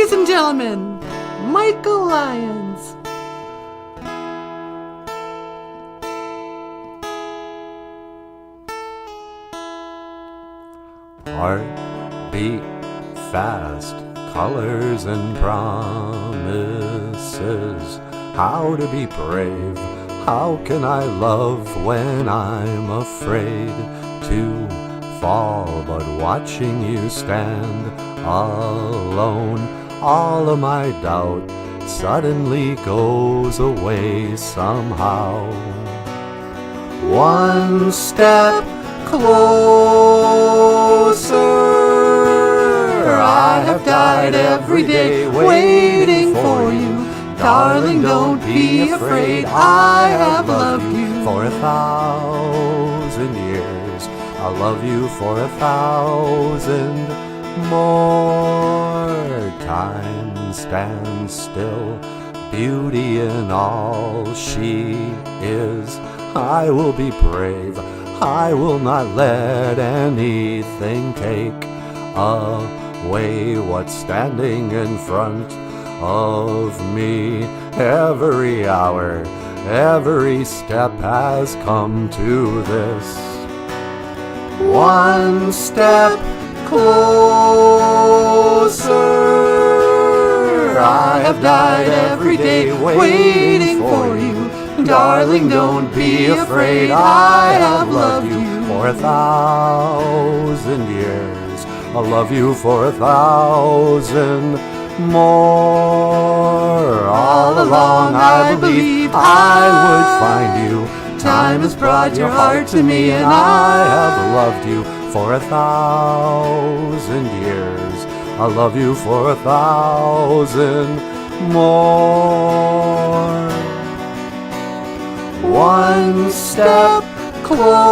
Ladies and gentlemen, Michael Lyons. Heart beat fast, colors and promises. How to be brave, how can I love when I'm afraid to fall? But watching you stand alone, all of my doubt suddenly goes away somehow. One step closer, I have died every day waiting for you. Darling, don't be afraid, I have loved you for 1,000 years. I'll love you for 1,000 more. Time stands still, beauty in all she is. I will be brave, I will not let anything take away what's standing in front of me. Every hour, every step has come to this. One step closer, I have died every day waiting for you. Darling, don't be afraid, I have loved you for 1,000 years. I'll love you for 1,000 more. All along I believed I would find you. Time has brought your heart to me, and I have loved you for 1,000 years. I'll love you for 1,000 more. One step closer,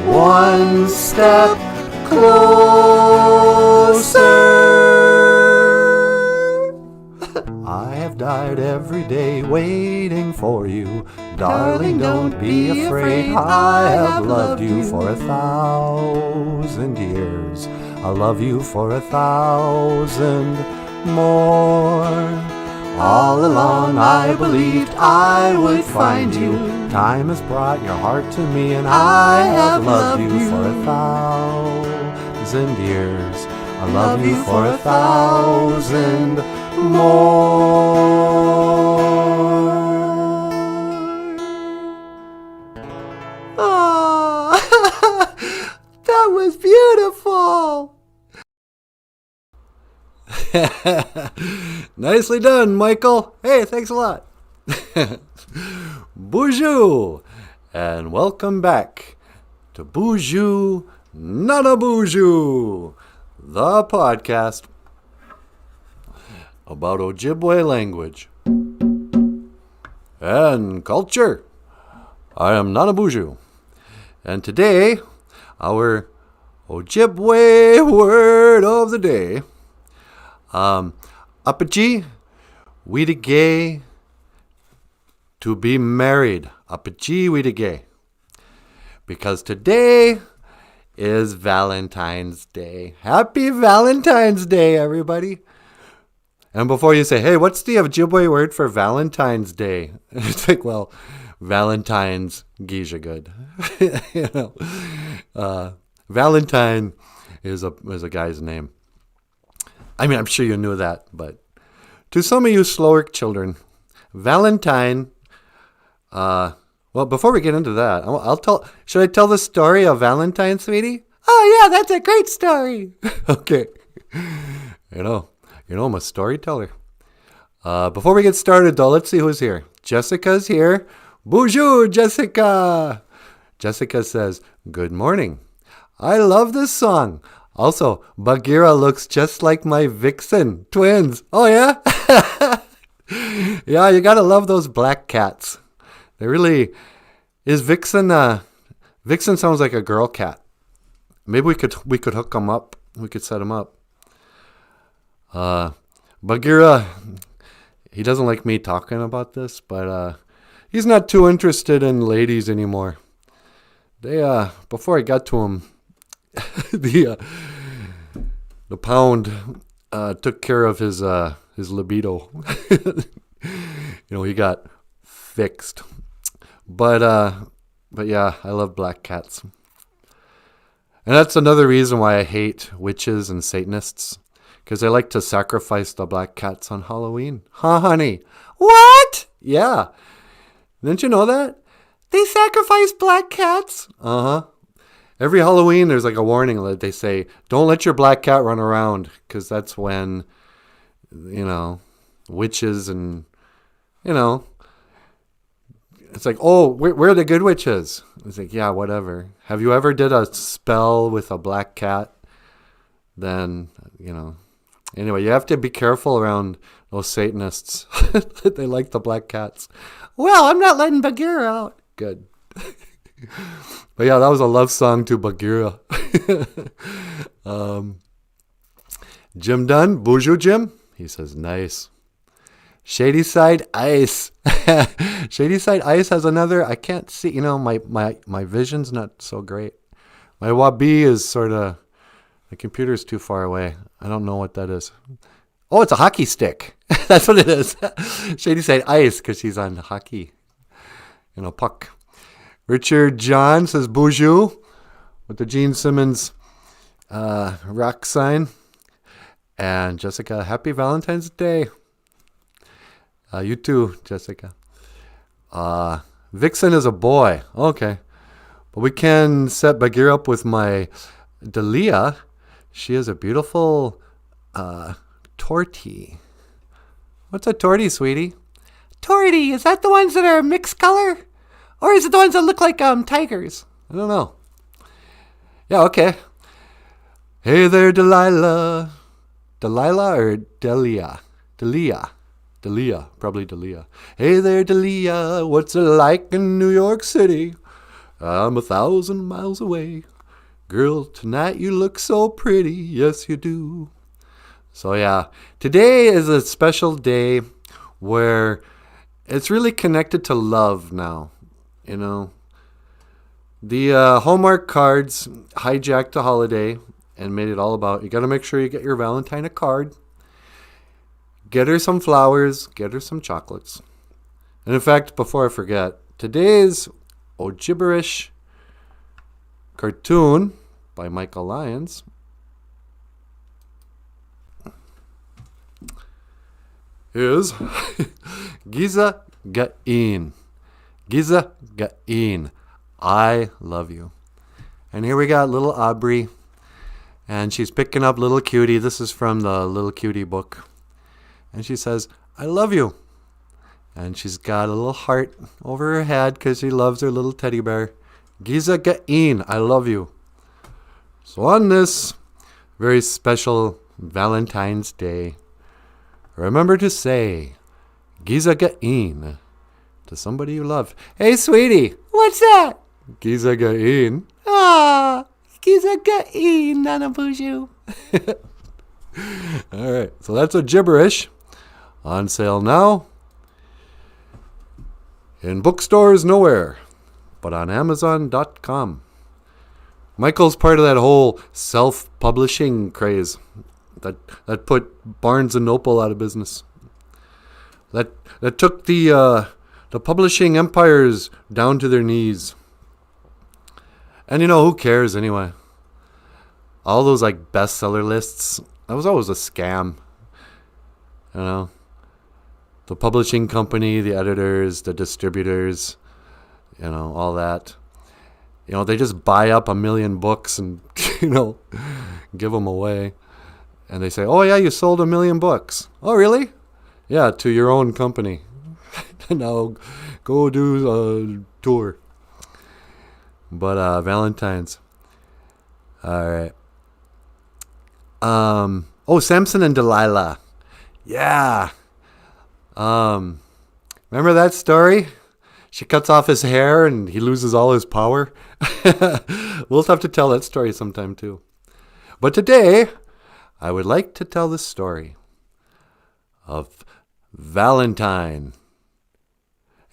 one step closer. I have died every day waiting for you. Darling, don't be afraid, I have loved you for 1,000 years. I'll love you for 1,000 more. All along I believed I would find you. Time has brought your heart to me, and I have loved you for 1,000 years. I love you for 1,000 more. Oh, that was beautiful. Nicely done, Michael. Hey, thanks a lot. BOOZHOO, and welcome back to BOOZHOO NANABOOZHOO, the podcast about OJIBWE language and culture. I am NANABOOZHOO, and today our OJIBWE word of the day. OJIBWE to be married. OJIBWE. Because today is Valentine's Day. Happy Valentine's Day, everybody. And before you say, hey, what's the Ojibwe word for Valentine's Day? It's like, well, Valentine's geisha good. You know, Valentine is a guy's name. I mean, I'm sure you knew that, but to some of you slower children, Valentine, well, before we get into that, should I tell the story of Valentine, sweetie? Oh, yeah, that's a great story. Okay. You know, I'm a storyteller. Before we get started, though, let's see who's here. Jessica's here. Bonjour, Jessica. Jessica says, good morning. I love this song. Also, Bagheera looks just like my Vixen. Twins. Oh, yeah? Yeah, you gotta love those black cats. They really... Is Vixen... Vixen sounds like a girl cat. Maybe we could hook them up. We could set them up. Bagheera, he doesn't like me talking about this, but he's not too interested in ladies anymore. Before I got to him, the pound took care of his libido. He got fixed. But yeah, I love black cats. And that's another reason why I hate witches and Satanists. Because they like to sacrifice the black cats on Halloween. Huh, honey? What? Yeah. Didn't you know that? They sacrifice black cats? Uh-huh. Every Halloween, there's like a warning that they say, don't let your black cat run around. Because that's when, witches and, it's like, oh, we're the good witches. It's like, yeah, whatever. Have you ever did a spell with a black cat? Then, Anyway, you have to be careful around those Satanists. They like the black cats. Well, I'm not letting Bagheera out. Good. But yeah, that was a love song to Bagheera. Jim Dunn, BOOZHOO Jim. He says, nice. Shady Side Ice. Shady Side Ice has another, I can't see, my vision's not so great. My Wabi is sort of, the computer's too far away. I don't know what that is. Oh, it's a hockey stick. That's what it is. Shady Side Ice, because she's on hockey. Puck. Richard John says BOOZHOO with the Gene Simmons rock sign. And Jessica, happy Valentine's Day. You too, Jessica. Vixen is a boy. Okay. But we can set Bagheera up with my Dalia. She is a beautiful tortie. What's a tortie, sweetie? Tortie, is that the ones that are mixed color? Or is it the ones that look like tigers? I don't know. Yeah, okay. Hey there, Delilah. Delilah or Delia? Delia, probably Delia. Hey there, Delia. What's it like in New York City? I'm 1,000 miles away. Girl, tonight you look so pretty. Yes, you do. So yeah, today is a special day where it's really connected to love now. The Hallmark cards hijacked the holiday and made it all about, you got to make sure you get your Valentine a card. Get her some flowers. Get her some chocolates. And in fact, before I forget, today's OJIBWE cartoon by Michael Lyons is Giza Ga'in. Giza Ga'in. I love you. And here we got little Aubrey. And she's picking up little cutie. This is from the little cutie book. And she says, I love you. And she's got a little heart over her head because she loves her little teddy bear. Giza Ga'in, I love you. So on this very special Valentine's Day, remember to say Giza Ga'in to somebody you love. Hey, sweetie, what's that? Giza Ga'in. Ah, Giza Ga'in, Nanaboozhoo. All right, so that's a gibberish. On sale now. In bookstores nowhere, but on Amazon.com. Michael's part of that whole self-publishing craze that put Barnes and Noble out of business. That took the publishing empires down to their knees. And who cares anyway? All those bestseller lists, that was always a scam. The publishing company, the editors, the distributors, all that. They just buy up 1 million books and, give them away. And they say, oh, yeah, you sold 1 million books. Oh, really? Yeah, to your own company. Now go do a tour. But Valentine's. All right. Samson and Delilah. Yeah. Remember that story? She cuts off his hair and he loses all his power. We'll have to tell that story sometime too. But today, I would like to tell the story of Valentine.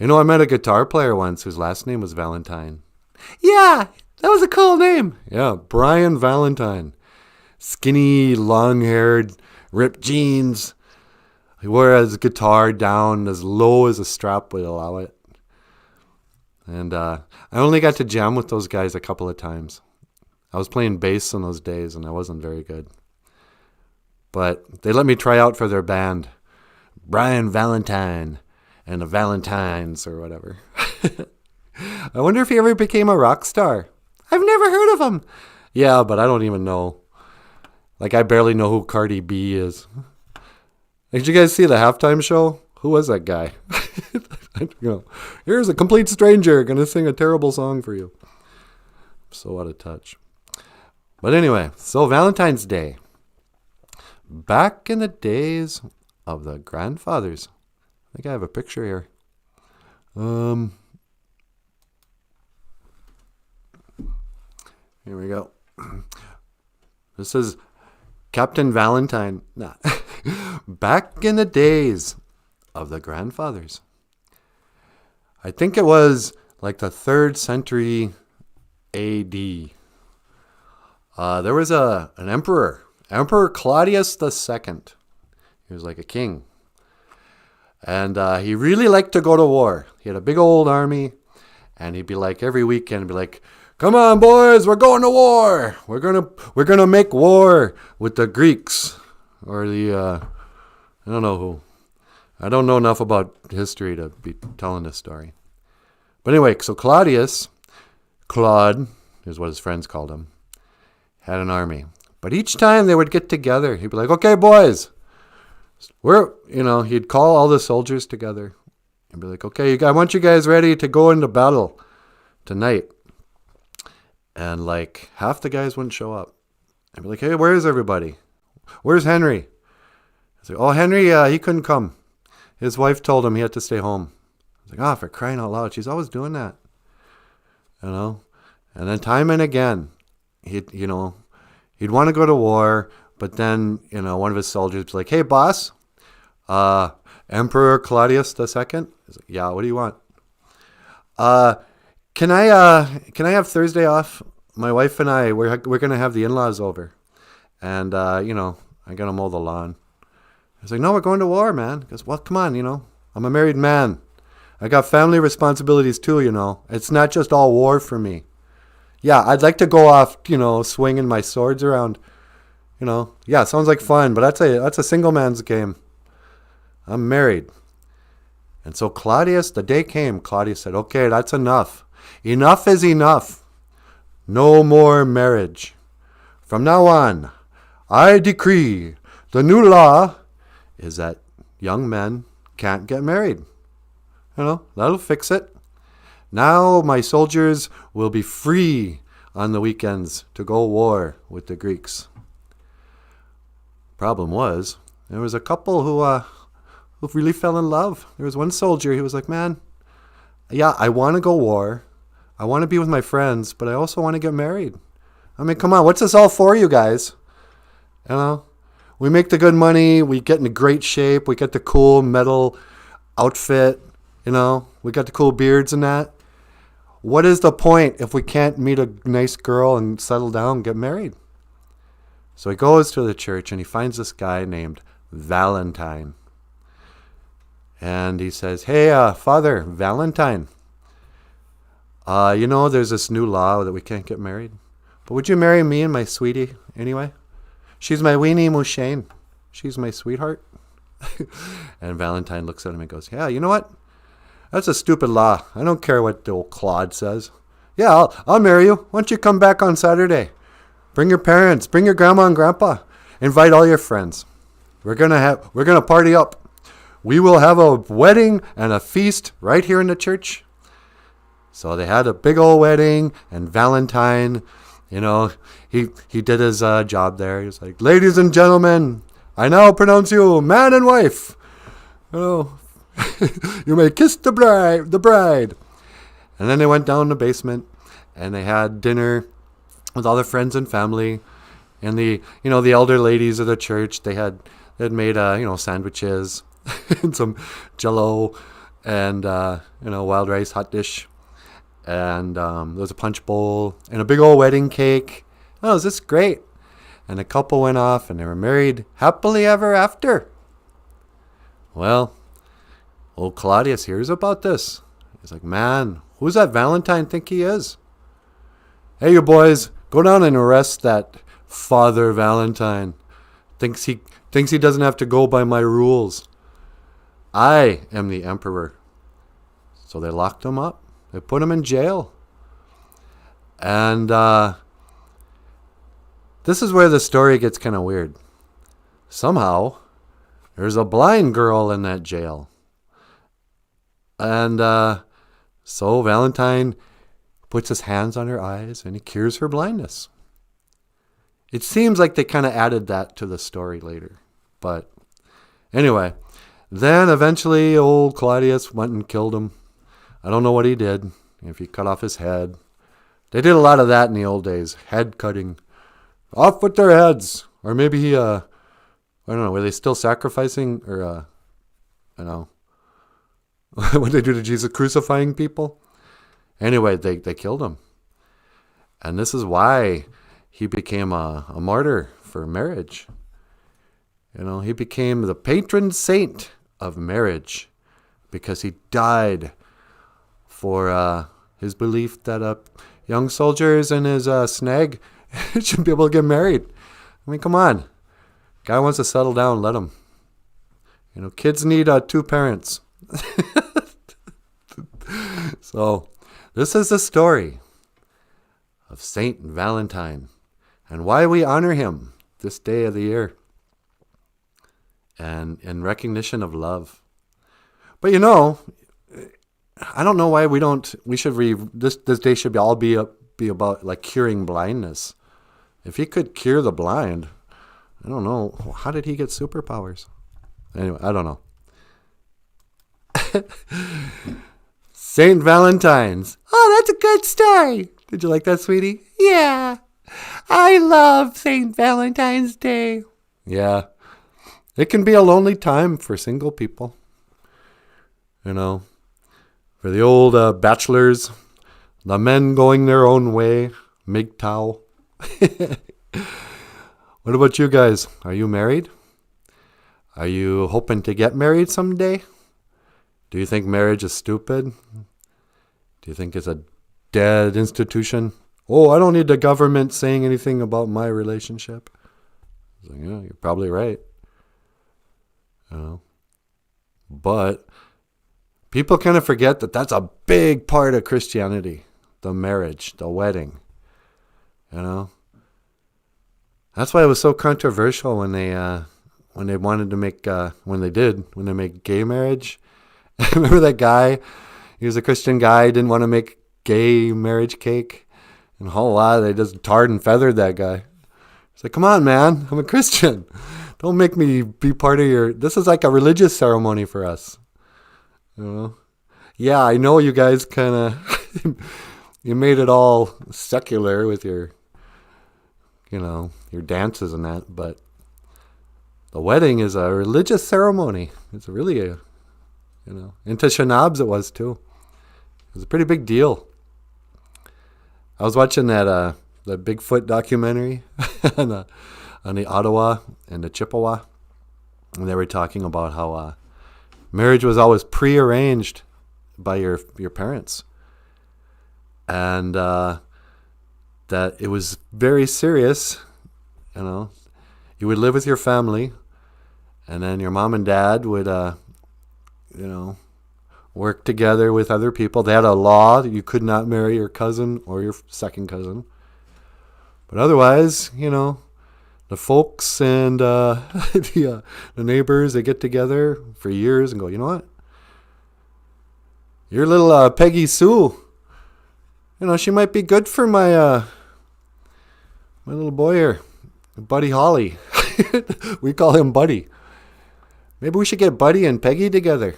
I met a guitar player once whose last name was Valentine. Yeah, That was a cool name. Yeah, Brian Valentine. Skinny, long-haired, ripped jeans. He wore his guitar down as low as a strap would allow it. And I only got to jam with those guys a couple of times. I was playing bass in those days, and I wasn't very good. But they let me try out for their band, Brian Valentine and the Valentines or whatever. I wonder if he ever became a rock star. I've never heard of him. Yeah, but I don't even know. Like, I barely know who Cardi B is. Did you guys see the halftime show? Who was that guy? Here's a complete stranger going to sing a terrible song for you. So out of touch. But anyway, so Valentine's Day. Back in the days of the grandfathers. I think I have a picture here. Here we go. This is Captain Valentine. Nah. Back in the days of the grandfathers. I think it was like the 3rd century A.D. There was an emperor, Emperor Claudius II. He was like a king. And he really liked to go to war. He had a big old army. And he'd be like, every weekend, be like, come on, boys, we're going to war. We're gonna make war with the Greeks. Or the, I don't know who. I don't know enough about history to be telling this story. But anyway, so Claude is what his friends called him, had an army. But each time they would get together, he'd be like, okay, boys, he'd call all the soldiers together and be like, okay, I want you guys ready to go into battle tonight. And like half the guys wouldn't show up. I'd be like, hey, where's everybody? Where's Henry? I say, oh, Henry, he couldn't come. His wife told him he had to stay home. I was like, oh, for crying out loud. She's always doing that. And then time and again, he'd want to go to war, but then, one of his soldiers was like, hey, boss, Emperor Claudius II? He's like, yeah, what do you want? Can I have Thursday off? My wife and I, we're going to have the in-laws over. And, I got to mow the lawn. I was like, no, we're going to war, man. He goes, well, come on, I'm a married man. I got family responsibilities too, It's not just all war for me. Yeah, I'd like to go off, swinging my swords around. Yeah, sounds like fun, but that's a single man's game. I'm married. And so the day came, Claudius said, okay, that's enough. Enough is enough. No more marriage. From now on, I decree the new law is that young men can't get married. That'll fix it. Now my soldiers will be free on the weekends to go war with the Greeks. Problem was, there was a couple who really fell in love. There was one soldier, he was like, man, yeah, I want to go war. I want to be with my friends, but I also want to get married. I mean, come on, what's this all for, you guys? We make the good money, we get into great shape, we get the cool metal outfit, we got the cool beards and that. What is the point if we can't meet a nice girl and settle down and get married? So he goes to the church and he finds this guy named Valentine. And he says, hey, Father Valentine, there's this new law that we can't get married. But would you marry me and my sweetie anyway? She's my weenie Mushane. She's my sweetheart. And Valentine looks at him and goes, yeah, you know what? That's a stupid law. I don't care what the old Claude says. Yeah, I'll marry you. Why don't you come back on Saturday? Bring your parents. Bring your grandma and grandpa. Invite all your friends. We're gonna party up. We will have a wedding and a feast right here in the church. So they had a big old wedding, and Valentine, he did his job there. He was like, ladies and gentlemen, I now pronounce you man and wife. You may kiss the bride. And then they went down the basement and they had dinner with all their friends and family. And the elder ladies of the church, they had made, sandwiches and some Jell-O and, wild rice hot dish. And there was a punch bowl and a big old wedding cake. Oh, is this great? And the couple went off and they were married happily ever after. Well, old Claudius hears about this. He's like, man, who's that Valentine think he is? Hey, you boys, go down and arrest that Father Valentine. Thinks he doesn't have to go by my rules. I am the emperor. So they locked him up. They put him in jail. And this is where the story gets kind of weird. Somehow, there's a blind girl in that jail. And so Valentine puts his hands on her eyes and he cures her blindness. It seems like they kind of added that to the story later. But anyway, then eventually old Claudius went and killed him. I don't know what he did, if he cut off his head. They did a lot of that in the old days, head cutting. Off with their heads. Or maybe he, I don't know, were they still sacrificing? Or, I don't know. What did they do to Jesus? Crucifying people? Anyway, they killed him. And this is why he became a martyr for marriage. You know, he became the patron saint of marriage because he died for his belief that young soldiers and his snag should be able to get married. I mean, come on. Guy wants to settle down, let him. You know, kids need 2 parents. So, this is the story of Saint Valentine and why we honor him this day of the year and in recognition of love. But you know, I don't know why we should this day should be about like curing blindness. If he could cure the blind, I don't know, how did he get superpowers? Anyway, I don't know. Saint Valentine's. Oh, that's a good story. Did you like that, sweetie? Yeah. I love St. Valentine's Day. Yeah. It can be a lonely time for single people. You know, for the old bachelors, the men going their own way, MGTOW. What about you guys? Are you married? Are you hoping to get married someday? Do you think marriage is stupid? Do you think it's a dead institution? Oh, I don't need the government saying anything about my relationship. I was like, yeah, you're probably right. You know, but people kind of forget that that's a big part of Christianity. The marriage, the wedding. You know? That's why it was so controversial when they wanted to make, when they made gay marriage. Remember that guy? He was a Christian guy, didn't want to make gay marriage cake. And a whole lot, they just tarred and feathered that guy. It's like, come on, man, I'm a Christian. Don't make me be part of this is like a religious ceremony for us. You know? Yeah, I know you guys kind of, you made it all secular with your, you know, your dances and that, but the wedding is a religious ceremony. It's really a, you know, into Shanabs it was too. It was a pretty big deal. I was watching that Bigfoot documentary on the Ottawa and the Chippewa, and they were talking about how marriage was always prearranged by your parents, and that it was very serious. You know, you would live with your family, and then your mom and dad would, you know, work together with other people. They had a law that you could not marry your cousin or your second cousin. But otherwise, you know, the folks and the neighbors, they get together for years and go, you know what? Your little Peggy Sue, you know, she might be good for my little boy here, Buddy Holly. We call him Buddy. Maybe we should get Buddy and Peggy together.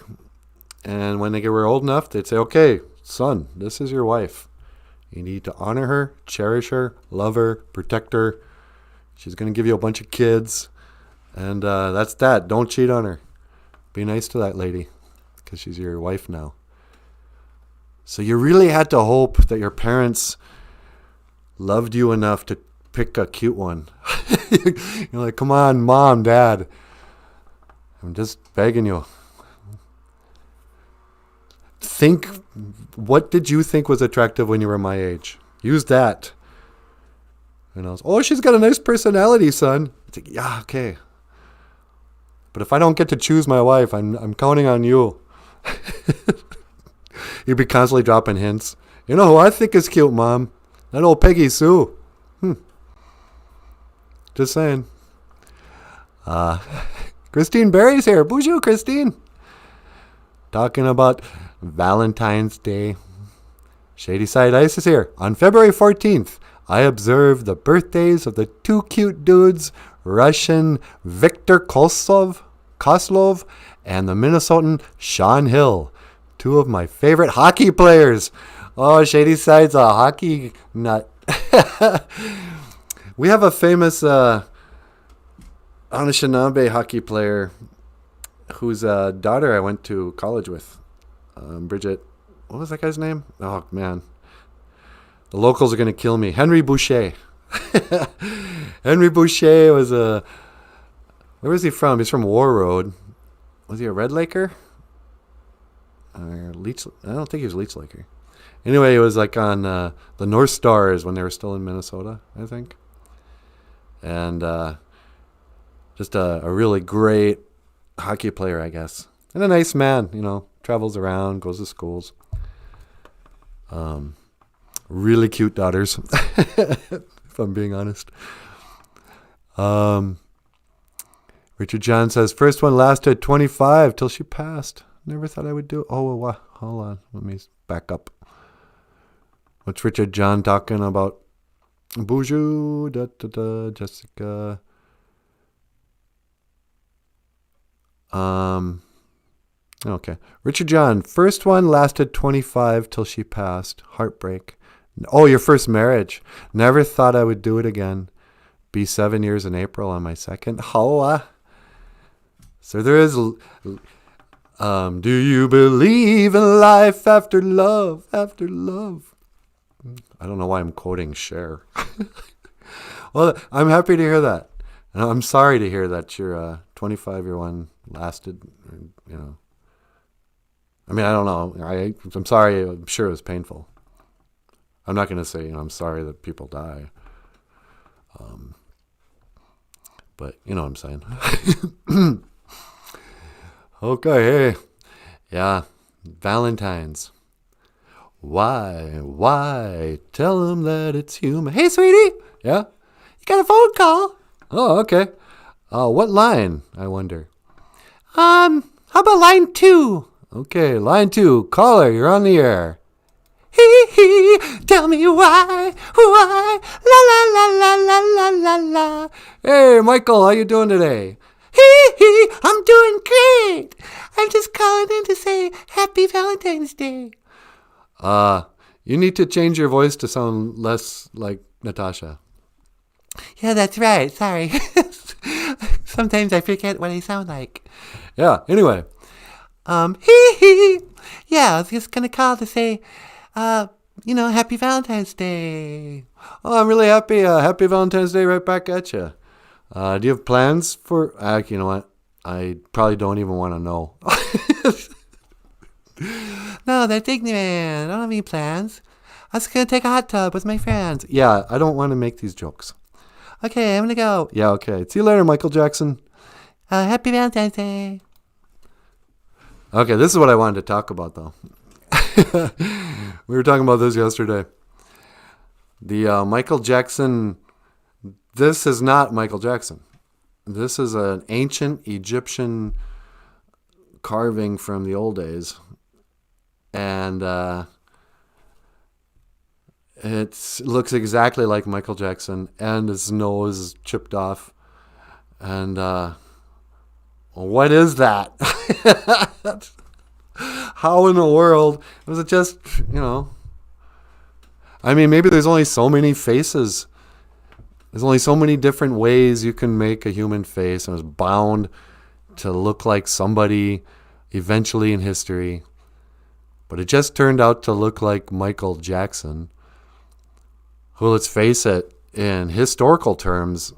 And when they were old enough, they'd say, okay, son, this is your wife. You need to honor her, cherish her, love her, protect her. She's going to give you a bunch of kids. And that's that. Don't cheat on her. Be nice to that lady because she's your wife now. So you really had to hope that your parents loved you enough to pick a cute one. You're like, come on, Mom, Dad. I'm just begging you. Think, what did you think was attractive when you were my age? Use that. Oh, she's got a nice personality, son. It's like, yeah, okay. But if I don't get to choose my wife, I'm counting on you. You'd be constantly dropping hints. You know who I think is cute, Mom? That old Peggy Sue. Just saying. Christine Berry's here. Bonjour, Christine. Talking about Valentine's Day. Shady Side Ice is here. On February 14th, I observed the birthdays of the two cute dudes, Russian Viktor Koslov and the Minnesotan Sean Hill. Two of my favorite hockey players. Oh, Shady Side's a hockey nut. We have a famous Anishinaabe hockey player whose daughter I went to college with. Bridget. What was that guy's name? Oh, man. The locals are going to kill me. Henry Boucher. Henry Boucher was where was he from? He's from War Road. Was he a Red Laker? Leech? I don't think he was Leech Laker. Anyway, he was like on the North Stars when they were still in Minnesota, I think. And just a really great hockey player, I guess. And a nice man, travels around, goes to schools. Really cute daughters, if I'm being honest. Richard John says, first one lasted 25 till she passed. Never thought I would do it. Oh, well, hold on. Let me back up. What's Richard John talking about? BOOZHOO, Jessica. Okay. Richard John, first one lasted 25 till she passed. Heartbreak. Oh, your first marriage. Never thought I would do it again. Be 7 years in April on my second. So there is... do you believe in life after love? After love. I don't know why I'm quoting Cher. Well, I'm happy to hear that. And I'm sorry to hear that your 25-year one lasted, I mean, I don't know. I'm sorry. I'm sure it was painful. I'm not going to say, I'm sorry that people die. But you know what I'm saying. Okay, hey. Yeah, Valentine's. Why? Tell them that it's human. Hey, sweetie. Yeah? You got a phone call. Oh, okay. What line, I wonder? How about line 2? Okay, line 2. Caller, you're on the air. Hee, tell me why, la la la la la la la. Hey, Michael, how you doing today? Hee, I'm doing great. I'm just calling in to say Happy Valentine's Day. You need to change your voice to sound less like Natasha. Yeah, that's right. Sorry. Sometimes I forget what I sound like. Yeah, anyway. Yeah, I was just going to call to say, Happy Valentine's Day. Oh, I'm really happy. Happy Valentine's Day right back at you. Do you have plans for... you know what? I probably don't even want to know. No, that's ignorant. I don't have any plans. I was going to take a hot tub with my friends. Yeah, I don't want to make these jokes. Okay, I'm going to go. Yeah, okay. See you later, Michael Jackson. Happy Valentine's Day. Okay, this is what I wanted to talk about, though. We were talking about this yesterday. The Michael Jackson... This is not Michael Jackson. This is an ancient Egyptian carving from the old days. And it looks exactly like Michael Jackson. And his nose is chipped off. And what is that? How in the world? Was it just, I mean, maybe there's only so many faces. There's only so many different ways you can make a human face, and it's bound to look like somebody eventually in history. But it just turned out to look like Michael Jackson, who, let's face it, in historical terms,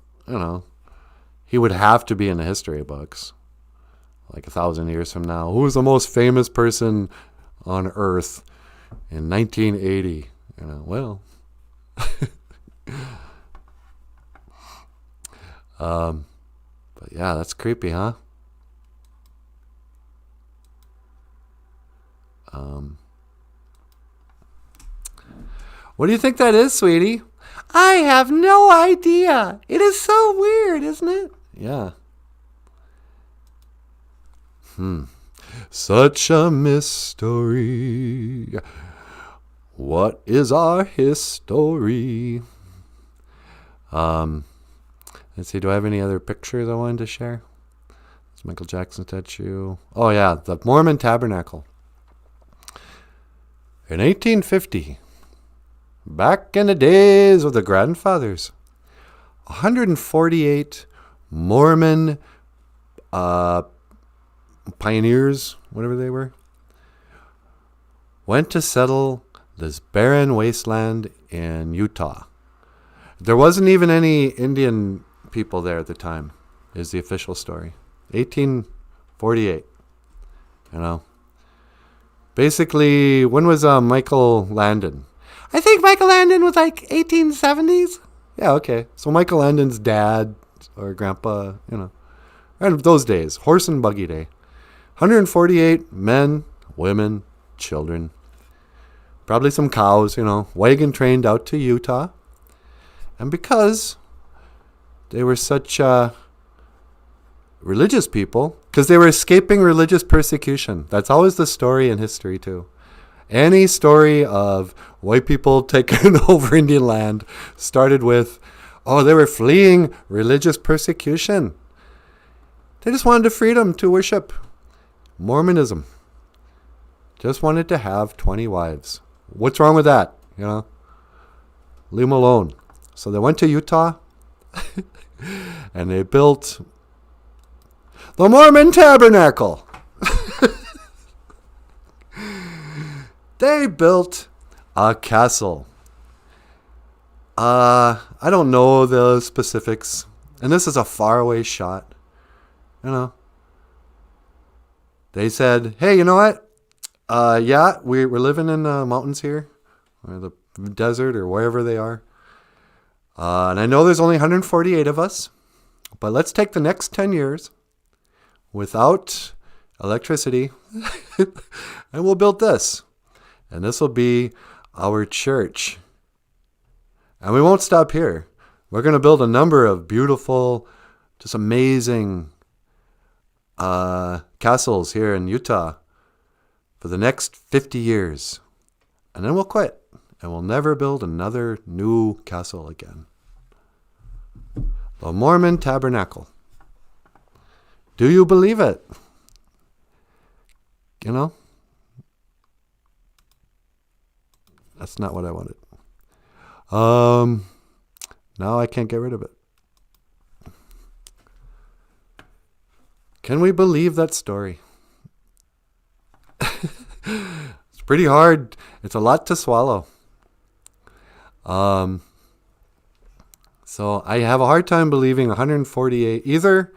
he would have to be in the history books. Like 1,000 years from now, who was the most famous person on Earth in 1980? Well, but yeah, that's creepy, huh? What do you think that is, sweetie? I have no idea. It is so weird, isn't it? Yeah. Such a mystery. What is our history? Let's see. Do I have any other pictures I wanted to share? It's Michael Jackson statue. Oh yeah, the Mormon Tabernacle. In 1850, back in the days of the grandfathers, 148 Mormon pioneers, whatever they were, went to settle this barren wasteland in Utah. There wasn't even any Indian people there at the time, is the official story. 1848, Basically, when was Michael Landon? I think Michael Landon was like 1870s. Yeah, okay. So Michael Landon's dad or grandpa, and those days, horse and buggy day. 148 men, women, children. Probably some cows, wagon trained out to Utah. And because they were such religious people, because they were escaping religious persecution. That's always the story in history, too. Any story of white people taking over Indian land started with, they were fleeing religious persecution. They just wanted freedom to worship. Mormonism. Just wanted to have 20 wives. What's wrong with that? Leave them alone. So they went to Utah and they built the Mormon Tabernacle. They built a castle. I don't know the specifics. And this is a faraway shot. They said, hey, you know what? Yeah, we're living in the mountains here, or the desert, or wherever they are. And I know there's only 148 of us, but let's take the next 10 years without electricity, and we'll build this. And this will be our church. And we won't stop here. We're going to build a number of beautiful, just amazing castles here in Utah for the next 50 years. And then we'll quit. And we'll never build another new castle again. The Mormon Tabernacle. Do you believe it? That's not what I wanted. Now I can't get rid of it. Can we believe that story? It's pretty hard. It's a lot to swallow. So I have a hard time believing 148. Either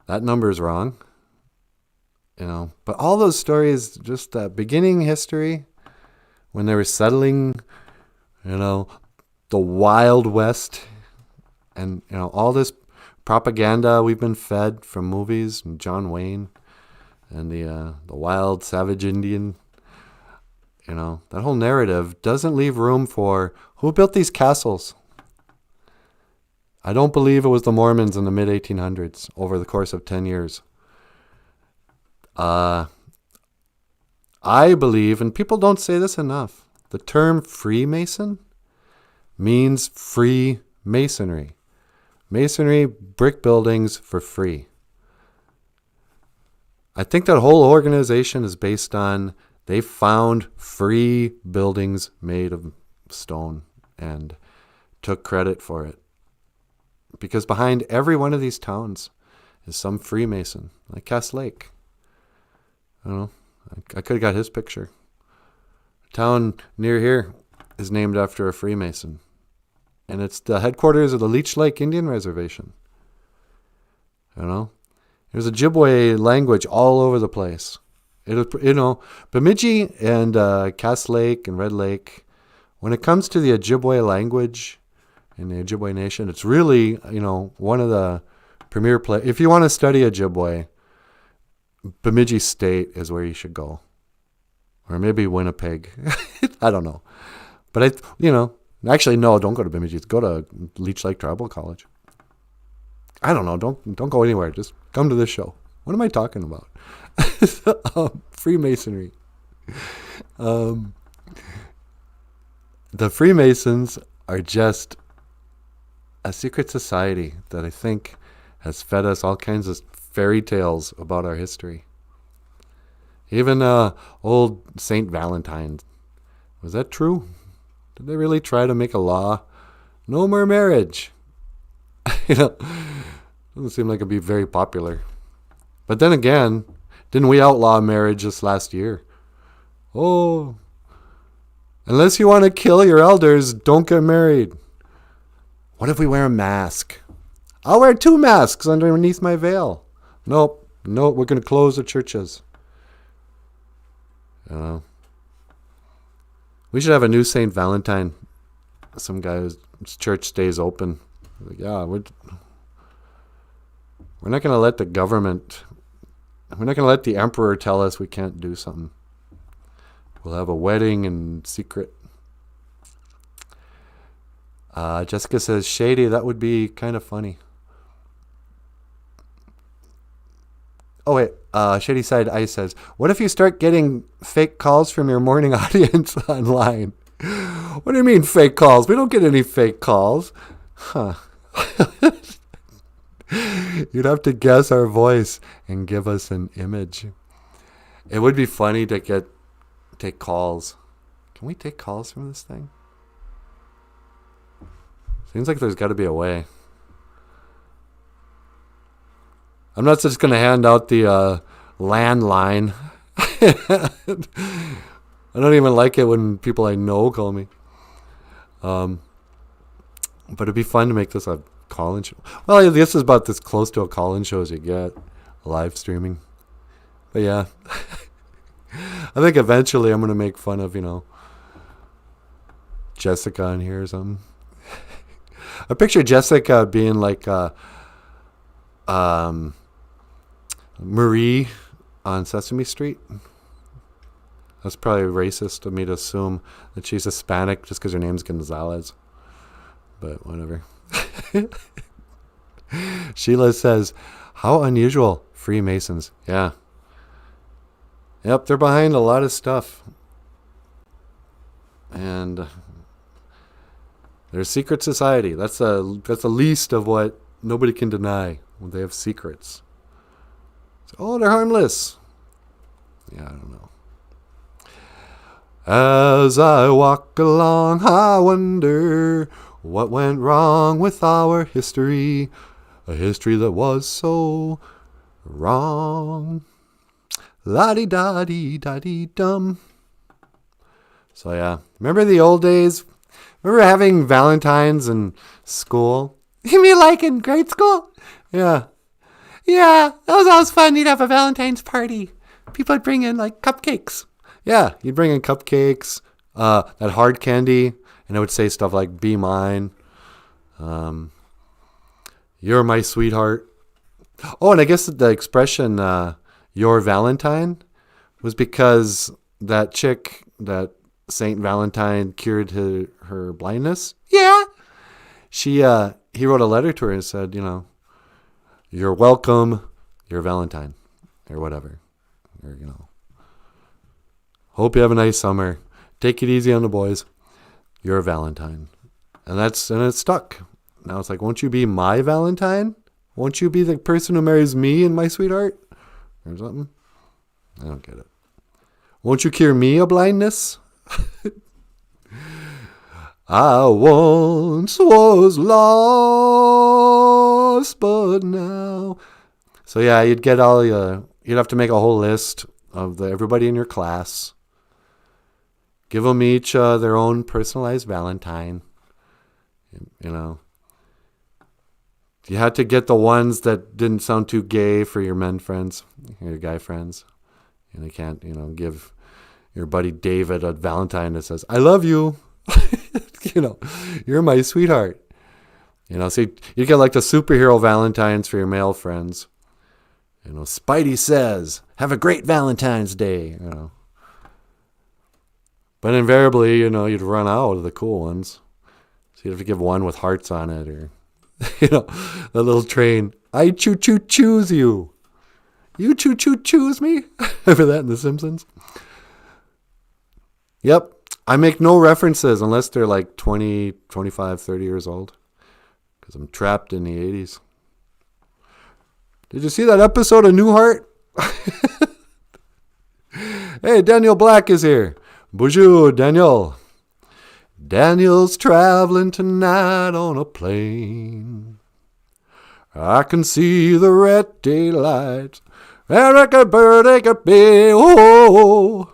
that number is wrong, but all those stories, just that beginning history, when they were settling, the Wild West, and all this propaganda we've been fed from movies, and John Wayne, and the wild savage Indian. That whole narrative doesn't leave room for who built these castles. I don't believe it was the Mormons in the mid-1800s over the course of 10 years. I believe, and people don't say this enough, the term Freemason means free masonry. Masonry, brick buildings for free. I think that whole organization is based on they found free buildings made of stone and took credit for it. Because behind every one of these towns is some Freemason, like Cass Lake. I could have got his picture. town near here is named after a Freemason. And it's the headquarters of the Leech Lake Indian Reservation. You know? There's Ojibwe language all over the place. Bemidji and Cass Lake and Red Lake, when it comes to the Ojibwe language in the Ojibwe Nation, it's really, one of the premier places. If you want to study Ojibwe, Bemidji State is where you should go. Or maybe Winnipeg. I don't know. But actually, no, don't go to Bemidji. Go to Leech Lake Tribal College. I don't know. Don't go anywhere. Just come to this show. What am I talking about? Freemasonry. The Freemasons are just a secret society that I think has fed us all kinds of fairy tales about our history. Even old Saint Valentine. Was that true? Did they really try to make a law? No more marriage. Doesn't seem like it'd be very popular. But then again, didn't we outlaw marriage just last year? Oh, unless you want to kill your elders, don't get married. What if we wear a mask? I'll wear 2 masks underneath my veil. Nope, we're going to close the churches. We should have a new St. Valentine. Some guy whose church stays open. Like, yeah, we're not going to let the government, we're not going to let the emperor tell us we can't do something. We'll have a wedding in secret. Jessica says, Shady, that would be kind of funny. Oh, wait. Shady Side Ice says, what if you start getting fake calls from your morning audience online? What do you mean fake calls? We don't get any fake calls. Huh. You'd have to guess our voice and give us an image. It would be funny to take calls. Can we take calls from this thing? Seems like there's got to be a way. I'm not just going to hand out the landline. I don't even like it when people I know call me. But it'd be fun to make this a call-in show. Well, this is about as close to a call-in show as you get. Live streaming. But yeah. I think eventually I'm going to make fun of, Jessica on here or something. I picture Jessica being like Marie on Sesame Street. That's probably racist of me to assume that she's Hispanic just because her name's Gonzalez. But whatever. Sheila says, how unusual, Freemasons. Yeah. Yep, they're behind a lot of stuff. And they're a secret society. That's the least of what nobody can deny when they have secrets. So, they're harmless. Yeah, I don't know. As I walk along, I wonder what went wrong with our history. A history that was so wrong. La-di-da-di-da-di-dum. So yeah, remember the old days? Remember having Valentines in school? You mean like in grade school? Yeah. Yeah, that was always fun. You'd have a Valentine's party. People would bring in like cupcakes. Yeah, you'd bring in cupcakes, that hard candy, and it would say stuff like, be mine. You're my sweetheart. Oh, and I guess the expression, your Valentine, was because that chick, that Saint Valentine, cured her blindness. Yeah. He wrote a letter to her and said, you're welcome, your Valentine, or whatever. Or, hope you have a nice summer. Take it easy on the boys. You're a Valentine. And it stuck. Now it's like, won't you be my Valentine? Won't you be the person who marries me and my sweetheart? Or something? I don't get it. Won't you cure me of blindness? I once was lost, but now. So yeah, you'd have to make a whole list of everybody in your class. Give them each their own personalized Valentine. You know. You had to get the ones that didn't sound too gay for your men friends, your guy friends. And you can't, give your buddy David a Valentine that says, I love you. You're my sweetheart. So you get like the superhero Valentines for your male friends. Spidey says, have a great Valentine's Day. But invariably, you'd run out of the cool ones. So you'd have to give one with hearts on it, or, the little train. I choose you. You choose me. Remember that in The Simpsons? Yep. I make no references unless they're like 20, 25, 30 years old. Because I'm trapped in the 80s. Did you see that episode of Newhart? Hey, Daniel Black is here. Bonjour, Daniel. Daniel's traveling tonight on a plane. I can see the red daylight. And like a bird, like a bee. Oh,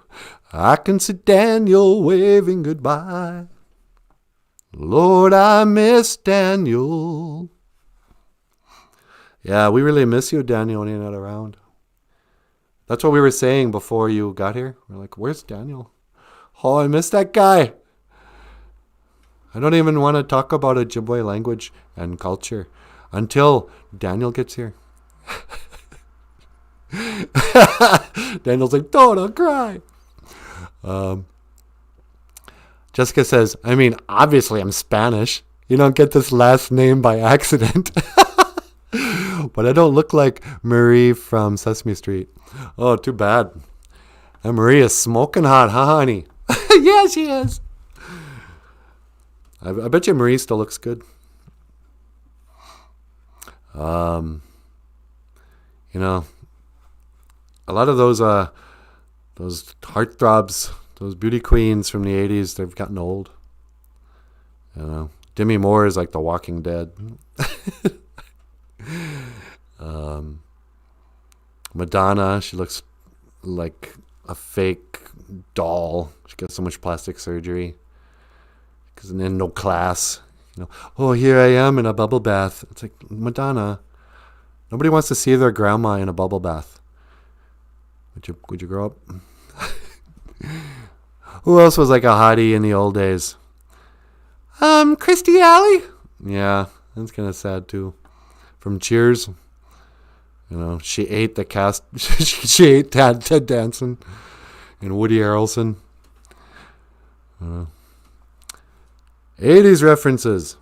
I can see Daniel waving goodbye. Lord, I miss Daniel. Yeah, we really miss you, Daniel, when you're not around. That's what we were saying before you got here. We're like, where's Daniel? Oh, I miss that guy. I don't even want to talk about Ojibwe language and culture until Daniel gets here. Daniel's like, don't cry. Jessica says, obviously I'm Spanish. You don't get this last name by accident. But I don't look like Marie from Sesame Street. Oh, too bad. And Marie is smoking hot, huh, honey? Yeah, she is. I bet you Marie still looks good. A lot of those heartthrobs, those beauty queens from the 80s, they've gotten old. Demi Moore is like The Walking Dead. Madonna, she looks like a fake doll. She gets so much plastic surgery. Because in no class. Oh, here I am in a bubble bath. It's like, Madonna, nobody wants to see their grandma in a bubble bath. Would you grow up? Who else was like a hottie in the old days? Christy Alley? Yeah, that's kind of sad too. From Cheers. She ate the cast. She ate Ted Danson and Woody Harrelson. 80s references.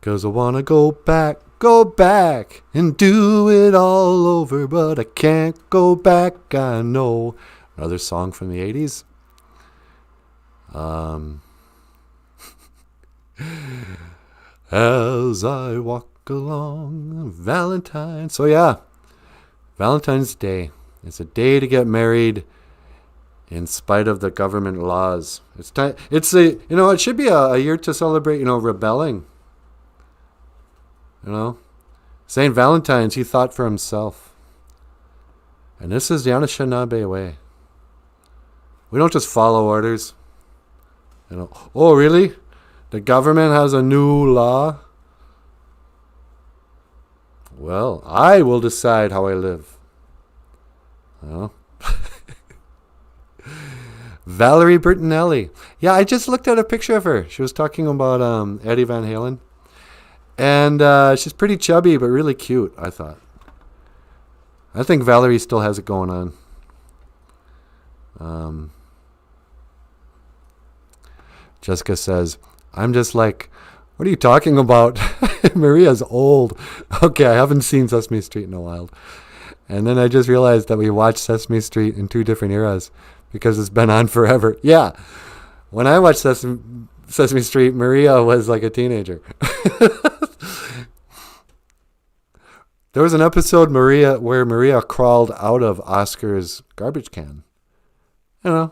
'Cause I want to go back and do it all over, but I can't go back, I know. Another song from the 80s. As I walk along Valentine's. So yeah, Valentine's Day. It's a day to get married in spite of the government laws. It's time. It's it should be a year to celebrate, rebelling. St. Valentine's, he thought for himself. And this is the Anishinaabe way. We don't just follow orders. Oh, really? The government has a new law? Well, I will decide how I live. Valerie Bertinelli. Yeah, I just looked at a picture of her. She was talking about Eddie Van Halen. And she's pretty chubby, but really cute, I thought. I think Valerie still has it going on. Jessica says, I'm just like, what are you talking about? Maria's old. Okay, I haven't seen Sesame Street in a while. And then I just realized that we watched Sesame Street in two different eras because it's been on forever. Yeah. When I watched Sesame Street, Maria was like a teenager. There was an episode where Maria crawled out of Oscar's garbage can. Because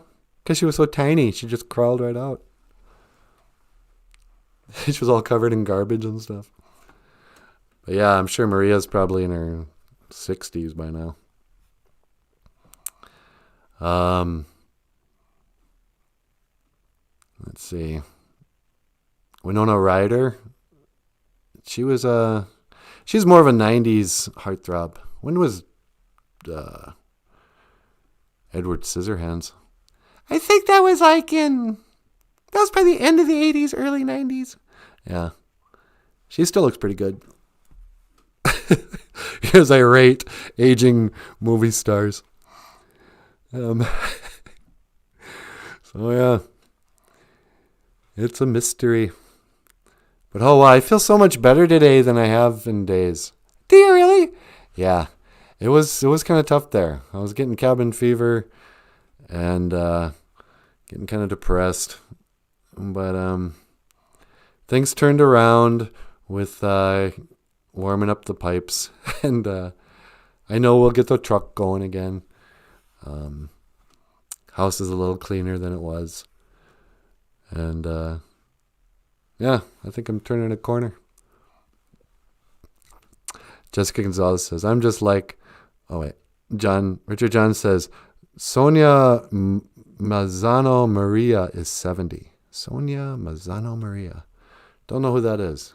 she was so tiny. She just crawled right out. She was all covered in garbage and stuff. But yeah, I'm sure Maria's probably in her 60s by now. Let's see. Winona Ryder. She's more of a 90s heartthrob. When was Edward Scissorhands? I think that was that was probably the end of the 80s, early 90s. Yeah. She still looks pretty good. As I rate aging movie stars. So yeah. It's a mystery. But I feel so much better today than I have in days. Do you really? Yeah. It was kind of tough there. I was getting cabin fever and getting kind of depressed. But things turned around with warming up the pipes. And I know we'll get the truck going again. House is a little cleaner than it was. And yeah, I think I'm turning a corner. Jessica Gonzalez says, I'm just like, Richard John says, Sonia Mazzano Maria is 70. Sonia Mazzano Maria. Don't know who that is.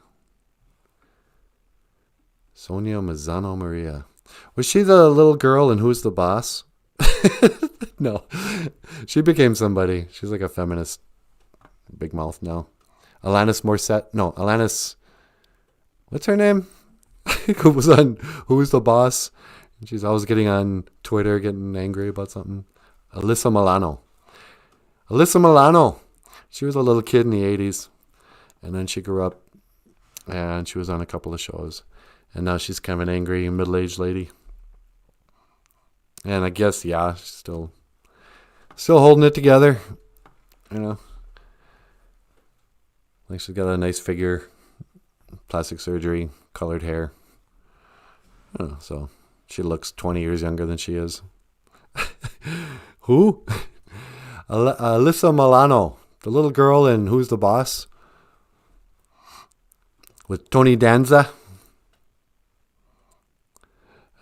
Sonia Mazzano Maria. Was she the little girl in Who's the Boss? No. She became somebody. She's like a feminist. Big mouth now. Alanis Morissette. No, Alanis. What's her name? Who was on Who's the Boss? She's always getting on Twitter, getting angry about something. Alyssa Milano. Alyssa Milano. She was a little kid in the 80s. And then she grew up. And she was on a couple of shows. And now she's kind of an angry middle-aged lady. And I guess, yeah, she's still holding it together. You know. Like she's got a nice figure. Plastic surgery. Colored hair. So she looks 20 years younger than she is. Who? Alyssa Milano. The little girl in Who's the Boss? With Tony Danza.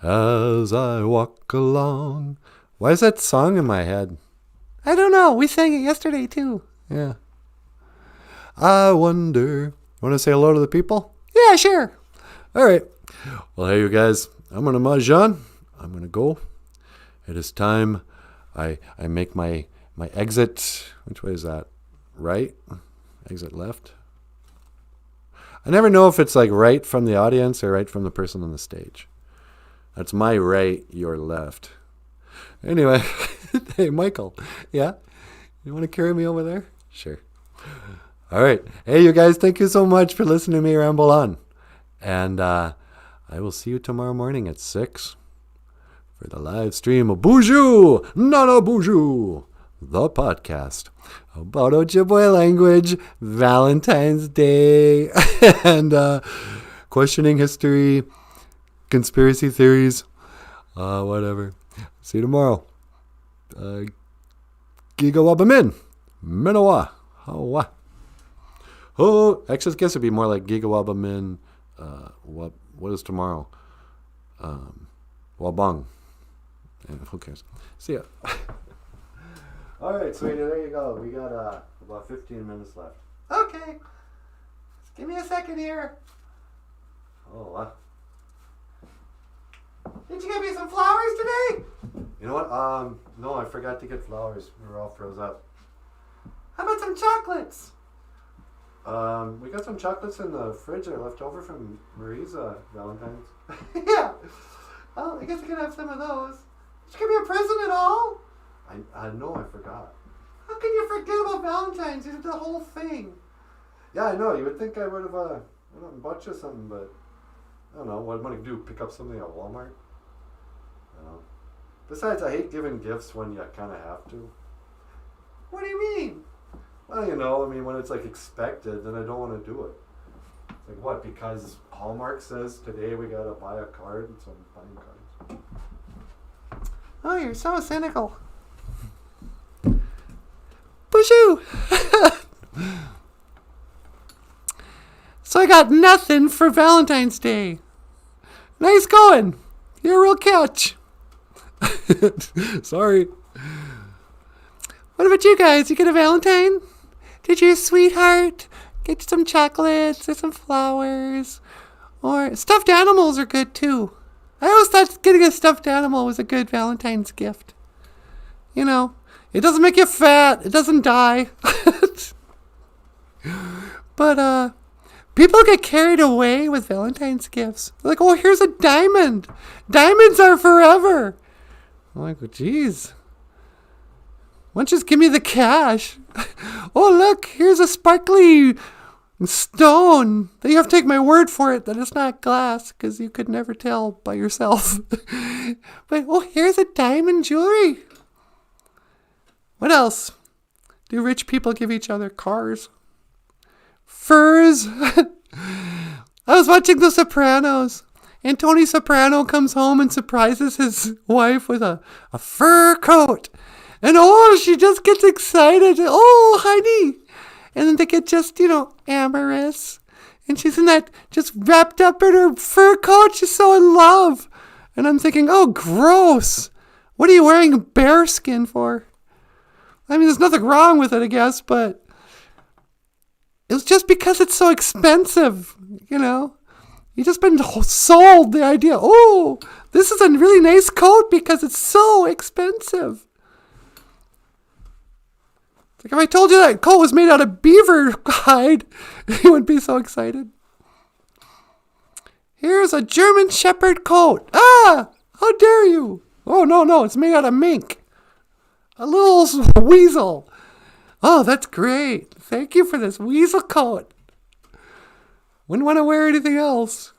As I walk along. Why is that song in my head? I don't know. We sang it yesterday, too. Yeah. I wonder. Want to say hello to the people? Yeah, sure. All right. Well, hey, you guys. I'm going to mahjong. I'm going to go. It is time. I make my exit. Which way is that? Right? Exit left? I never know if it's like right from the audience or right from the person on the stage. That's my right, your left. Anyway, hey, Michael. Yeah? You want to carry me over there? Sure. All right. Hey, you guys, thank you so much for listening to me ramble on. And I will see you tomorrow morning at 6 for the live stream of BOOZHOO NANABOOZHOO, the podcast about OJIBWE language, Valentine's Day, and questioning history, conspiracy theories, whatever. See you tomorrow. GOFUNDME, Minowa, Hawa. Oh, actually, I guess it'd be more like GOFUNDME. What is tomorrow? Wabong. Yeah, who cares? See ya. All right, sweetie, there you go. We got about 15 minutes left. Okay. Just give me a second here. Oh, Did you get me some flowers today? you know what? No, I forgot to get flowers. We were all froze up. How about some chocolates? We got some chocolates in the fridge that are left over from Marie's Valentine's. Yeah. Oh, I guess I could have some of those. Did you give me a present at all? I know I forgot. How can you forget about Valentine's? You did the whole thing. Yeah, I know. You would think I would have bought you something, but I don't know. What am I going to do? Pick up something at Walmart? I don't know. Besides, I hate giving gifts when you kind of have to. What do you mean? Well, you know, I mean, when it's like expected, then I don't want to do it. It's like, what? Because Hallmark says today we got to buy a card, so I'm buying cards. Oh, you're so cynical. BOOZHOO! So I got nothing for Valentine's Day. Nice going. You're a real catch. Sorry. What about you guys? You get a Valentine? did your sweetheart get you some chocolates or some flowers? Or stuffed animals are good too. I always thought getting a stuffed animal was a good Valentine's gift. You know, it doesn't make you fat. It doesn't die. But people get carried away with Valentine's gifts. They're like, oh, here's a diamond. Diamonds are forever. I'm like, oh, geez. Why don't you just give me the cash? Oh, look, here's a sparkly stone. You have to take my word for it that it's not glass, because you could never tell by yourself. But, oh, here's a diamond jewelry. What else? Do rich people give each other? Cars? Furs? I was watching The Sopranos, and Tony Soprano comes home and surprises his wife with a fur coat. And oh, she just gets excited. Oh, honey. And then they get just, amorous. And she's in that, just wrapped up in her fur coat. She's so in love. And I'm thinking, oh, gross. What are you wearing bear skin for? I mean, there's nothing wrong with it, I guess, but it was just because it's so expensive, You just been sold the idea, oh, this is a really nice coat because it's so expensive. Like if I told you that coat was made out of beaver hide, you wouldn't be so excited. Here's a German Shepherd coat. Ah, how dare you? Oh, no, it's made out of mink. A little weasel. Oh, that's great. Thank you for this weasel coat. Wouldn't want to wear anything else.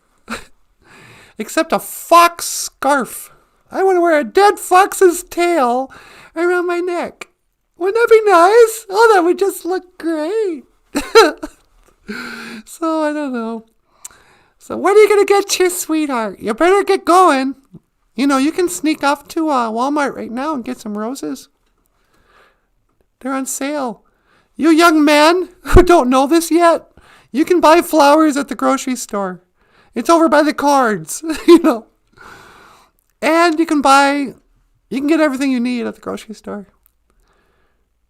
Except a fox scarf. I want to wear a dead fox's tail around my neck. Wouldn't that be nice? Oh, that would just look great. So, I don't know. So, what are you going to get your sweetheart? You better get going. You can sneak off to Walmart right now and get some roses. They're on sale. You young men who don't know this yet, you can buy flowers at the grocery store. It's over by the cards, And you can get everything you need at the grocery store.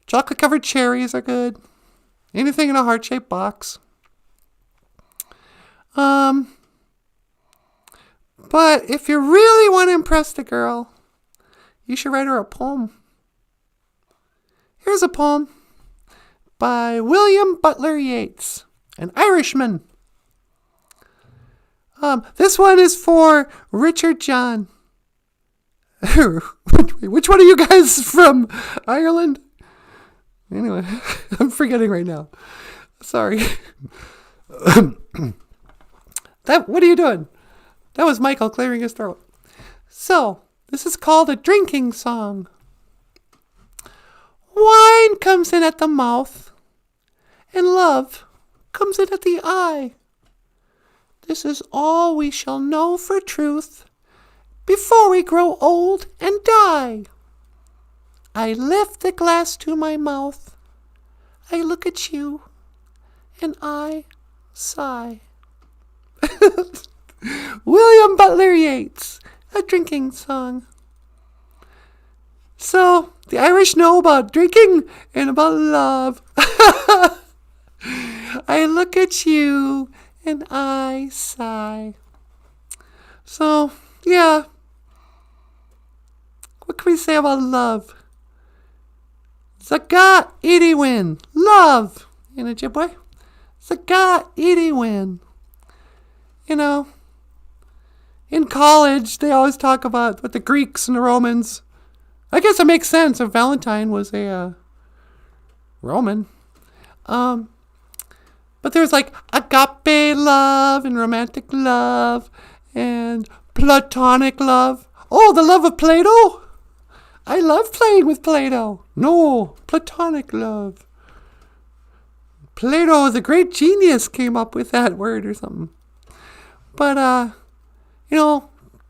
Chocolate-covered cherries are good. Anything in a heart-shaped box. But if you really want to impress the girl, you should write her a poem. Here's a poem by William Butler Yeats, an Irishman. This one is for Richard John. Which one of you guys from Ireland? Anyway, I'm forgetting right now. Sorry. What are you doing? That was Michael clearing his throat. So, this is called a drinking song. Wine comes in at the mouth, and love comes in at the eye. This is all we shall know for truth before we grow old and die. I lift the glass to my mouth. I look at you, and I sigh. William Butler Yeats, a drinking song. So, the Irish know about drinking and about love. I look at you and I sigh. So, yeah. What can we say about love? Zaga Idiwin. Love. In Ojibwe. Zaga Idiwin. In college, they always talk about what the Greeks and the Romans. I guess it makes sense if Valentine was a Roman. But there's like agape love and romantic love and platonic love. Oh, the love of Plato? I love playing with Plato. No, platonic love. Plato, the great genius, came up with that word or something. But,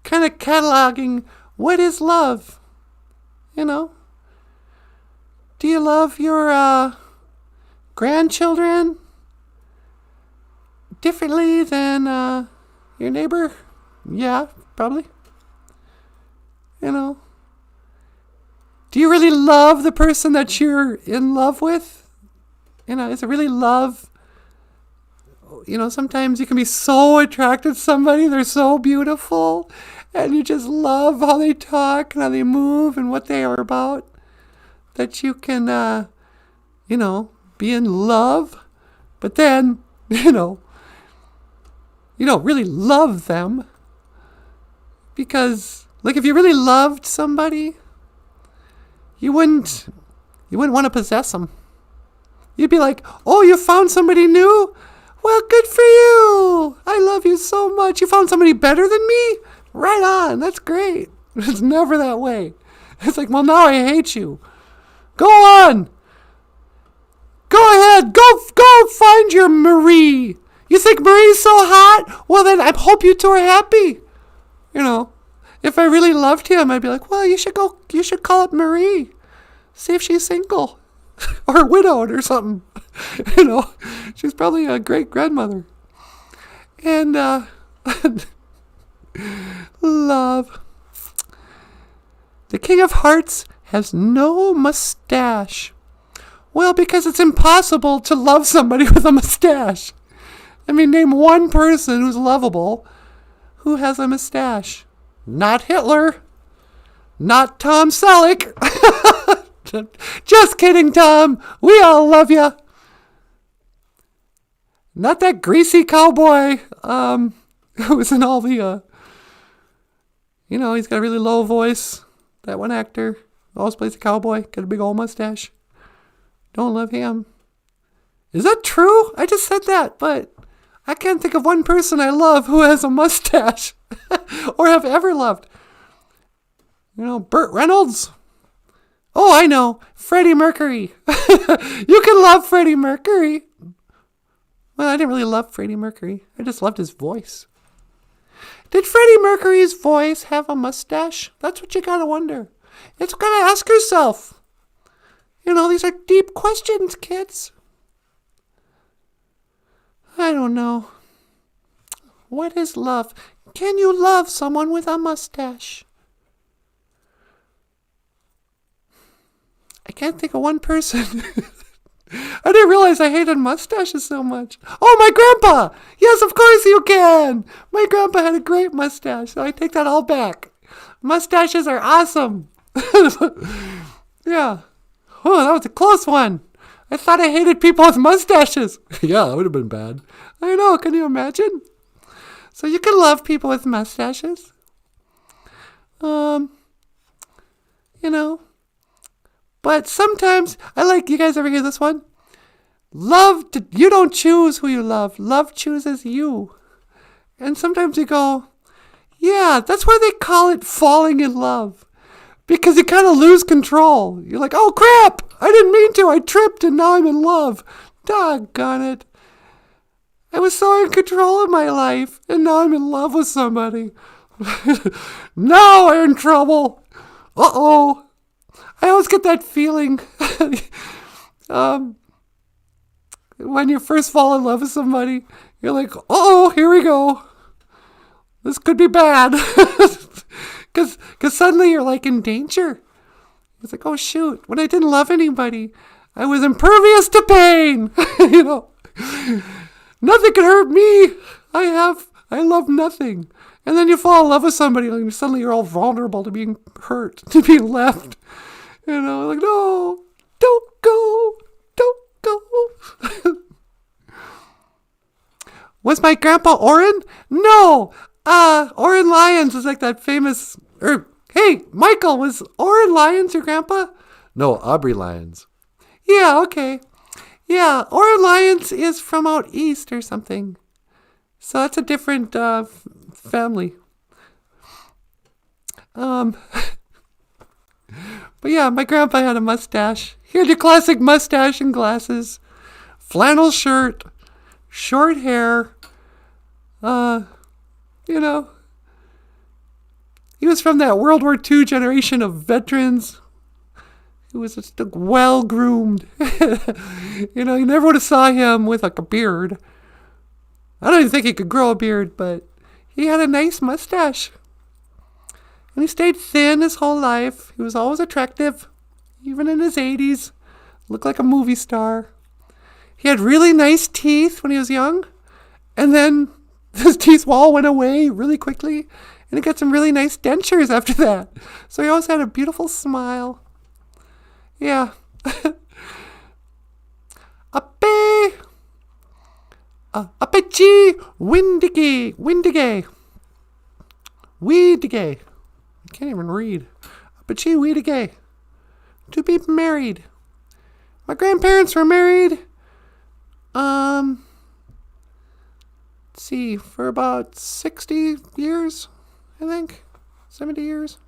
kind of cataloging what is love. Do you love your grandchildren differently than your neighbor? Yeah, probably. Do you really love the person that you're in love with? Is it really love? Sometimes you can be so attracted to somebody. They're so beautiful. And you just love how they talk and how they move and what they are about. That you can, be in love. But then, you don't really love them. Because, if you really loved somebody, you wouldn't want to possess them. You'd be like, oh, you found somebody new? Well, good for you. I love you so much. You found somebody better than me? Right on. That's great. It's never that way. It's like, well, now I hate you. Go on. Go ahead. Go find your Marie. You think Marie's so hot? Well, then I hope you two are happy. If I really loved him, I'd be like, well, you should call up Marie. See if she's single or widowed or something. She's probably a great grandmother. And love. The King of Hearts has no mustache. Well, because it's impossible to love somebody with a mustache. Name one person who's lovable who has a mustache. Not Hitler. Not Tom Selleck. Just kidding, Tom. We all love you. Not that greasy cowboy. Who was in all the, he's got a really low voice. That one actor. Always plays a cowboy. Got a big old mustache. Don't love him. Is that true? I just said that, but I can't think of one person I love who has a mustache. Or have ever loved. Burt Reynolds. Oh, I know. Freddie Mercury. You can love Freddie Mercury. Well, I didn't really love Freddie Mercury. I just loved his voice. Did Freddie Mercury's voice have a mustache? That's what you gotta wonder. It's gotta ask yourself. These are deep questions, kids. I don't know. What is love? Can you love someone with a mustache? I can't think of one person. I didn't realize I hated mustaches so much. Oh, my grandpa! Yes, of course you can! My grandpa had a great mustache, so I take that all back. Mustaches are awesome. Yeah. Oh, that was a close one. I thought I hated people with mustaches. Yeah, that would have been bad. I know, can you imagine? So you can love people with mustaches. But sometimes, you guys ever hear this one? You don't choose who you love. Love chooses you. And sometimes you go, yeah, that's why they call it falling in love. Because you kind of lose control. You're like, oh crap, I didn't mean to. I tripped and now I'm in love. Doggone it. I was so in control of my life and now I'm in love with somebody. Now I'm in trouble. Uh-oh. I always get that feeling when you first fall in love with somebody, you're like, oh, here we go. This could be bad. Because suddenly you're in danger. It's like, oh, shoot. When I didn't love anybody, I was impervious to pain. Nothing can hurt me. I love nothing. And then you fall in love with somebody and suddenly you're all vulnerable to being hurt, to being left. No, don't go. Was my grandpa Orrin? No. Orrin Lyons is that famous... hey, Michael, was Orrin Lyons your grandpa? No, Aubrey Lyons. Yeah, okay. Yeah, Orrin Lyons is from out east or something. So that's a different family. But yeah, my grandpa had a mustache. He had your classic mustache and glasses. Flannel shirt. Short hair. He was from that World War II generation of veterans. He was just well-groomed. You never would have saw him with a beard. I don't even think he could grow a beard, but he had a nice mustache. And he stayed thin his whole life. He was always attractive, even in his 80s. Looked like a movie star. he had really nice teeth when he was young, and then his teeth all went away really quickly, and he got some really nice dentures after that. So he always had a beautiful smile. Yeah. Apechi windige. Weedige. I can't even read. Apechi weedige. To be married. My grandparents were married. Let's see, for about 60 years, I think. 70 years.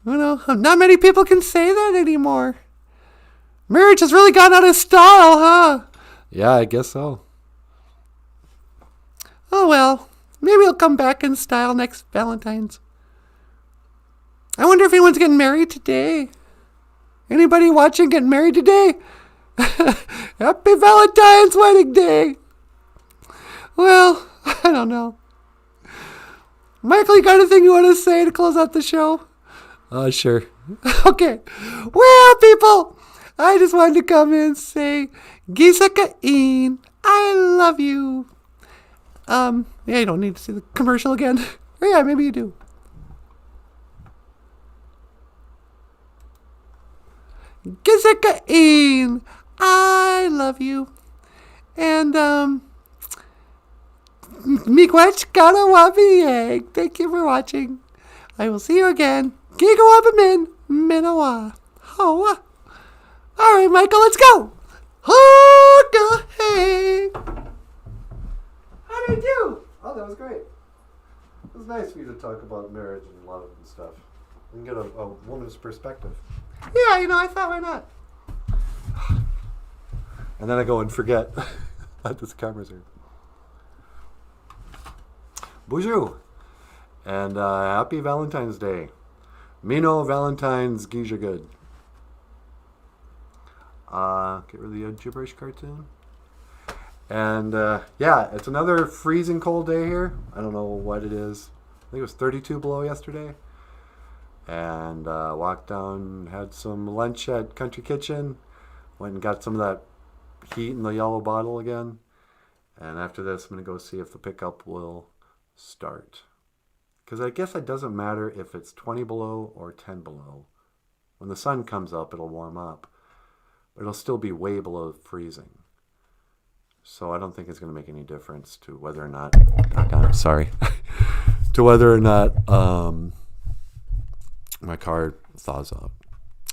Not many people can say that anymore. Marriage has really gone out of style, huh? Yeah, I guess so. Oh well, maybe it'll come back in style next Valentine's. I wonder if anyone's getting married today. Anybody watching getting married today? Happy Valentine's wedding day. Well, I don't know. Michael, you got anything you want to say to close out the show? Sure. Okay. Well, people, I just wanted to come in and say, Gisakain, I love you. Yeah, you don't need to see the commercial again. Or yeah, maybe you do. Gisakain, I love you. And, Miigwech Kanawabi. Thank you for watching. I will see you again. Gigawabamin Minawa. Hoa. All right, Michael, let's go. Hoga hey. How did I do? Oh, that was great. It was nice for you to talk about marriage and love and stuff. And get a woman's perspective. Yeah, I thought, why not? And then I go and forget that this camera's here. BOOZHOO. And happy Valentine's Day. Mino Valentine's Geisha good. Get rid of the gibberish cartoon. And yeah, it's another freezing cold day here. I don't know what it is. I think it was 32 below yesterday. And walked down, had some lunch at Country Kitchen. Went and got some of that heat in the yellow bottle again. And after this, I'm going to go see if the pickup will start. Because I guess it doesn't matter if it's 20 below or 10 below. When the sun comes up, it'll warm up. But it'll still be way below freezing. So I don't think it's going to make any difference to whether or not... Sorry. To whether or not my car thaws out.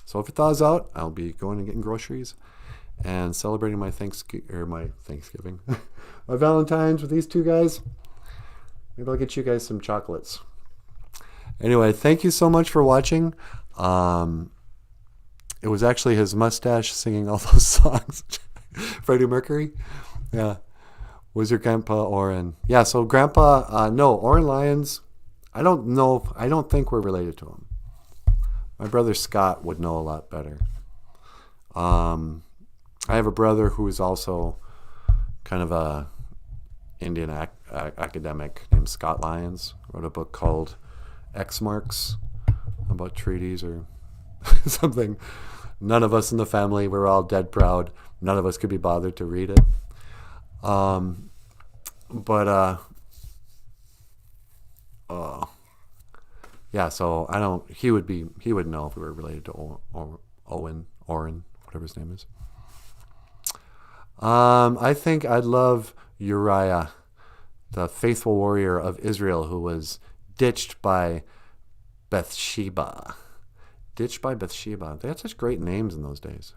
So if it thaws out, I'll be going and getting groceries and celebrating my Thanksgiving. My Valentine's with these two guys. Maybe I'll get you guys some chocolates. Anyway, thank you so much for watching. It was actually his mustache singing all those songs. Freddie Mercury. Yeah. Was your grandpa Oren? Yeah, so grandpa, no, Oren Lyons, I don't think we're related to him. My brother Scott would know a lot better. I have a brother who is also kind of a Indian academic named Scott Lyons. Wrote a book called X Marks about treaties or something. None of us in the family were all dead proud. None of us could be bothered to read it. Yeah, so he would know if we were related to Oren, whatever his name is. I think I'd love Uriah, the faithful warrior of Israel who was ditched by Bathsheba. Ditched by Bathsheba. They had such great names in those days.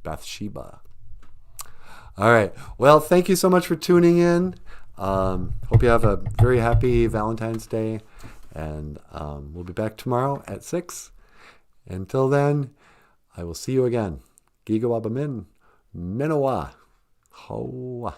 Bathsheba. All right. Well, thank you so much for tuning in. Hope you have a very happy Valentine's Day. And we'll be back tomorrow at 6. Until then, I will see you again. Gigawabamin. Minowa. Hoa.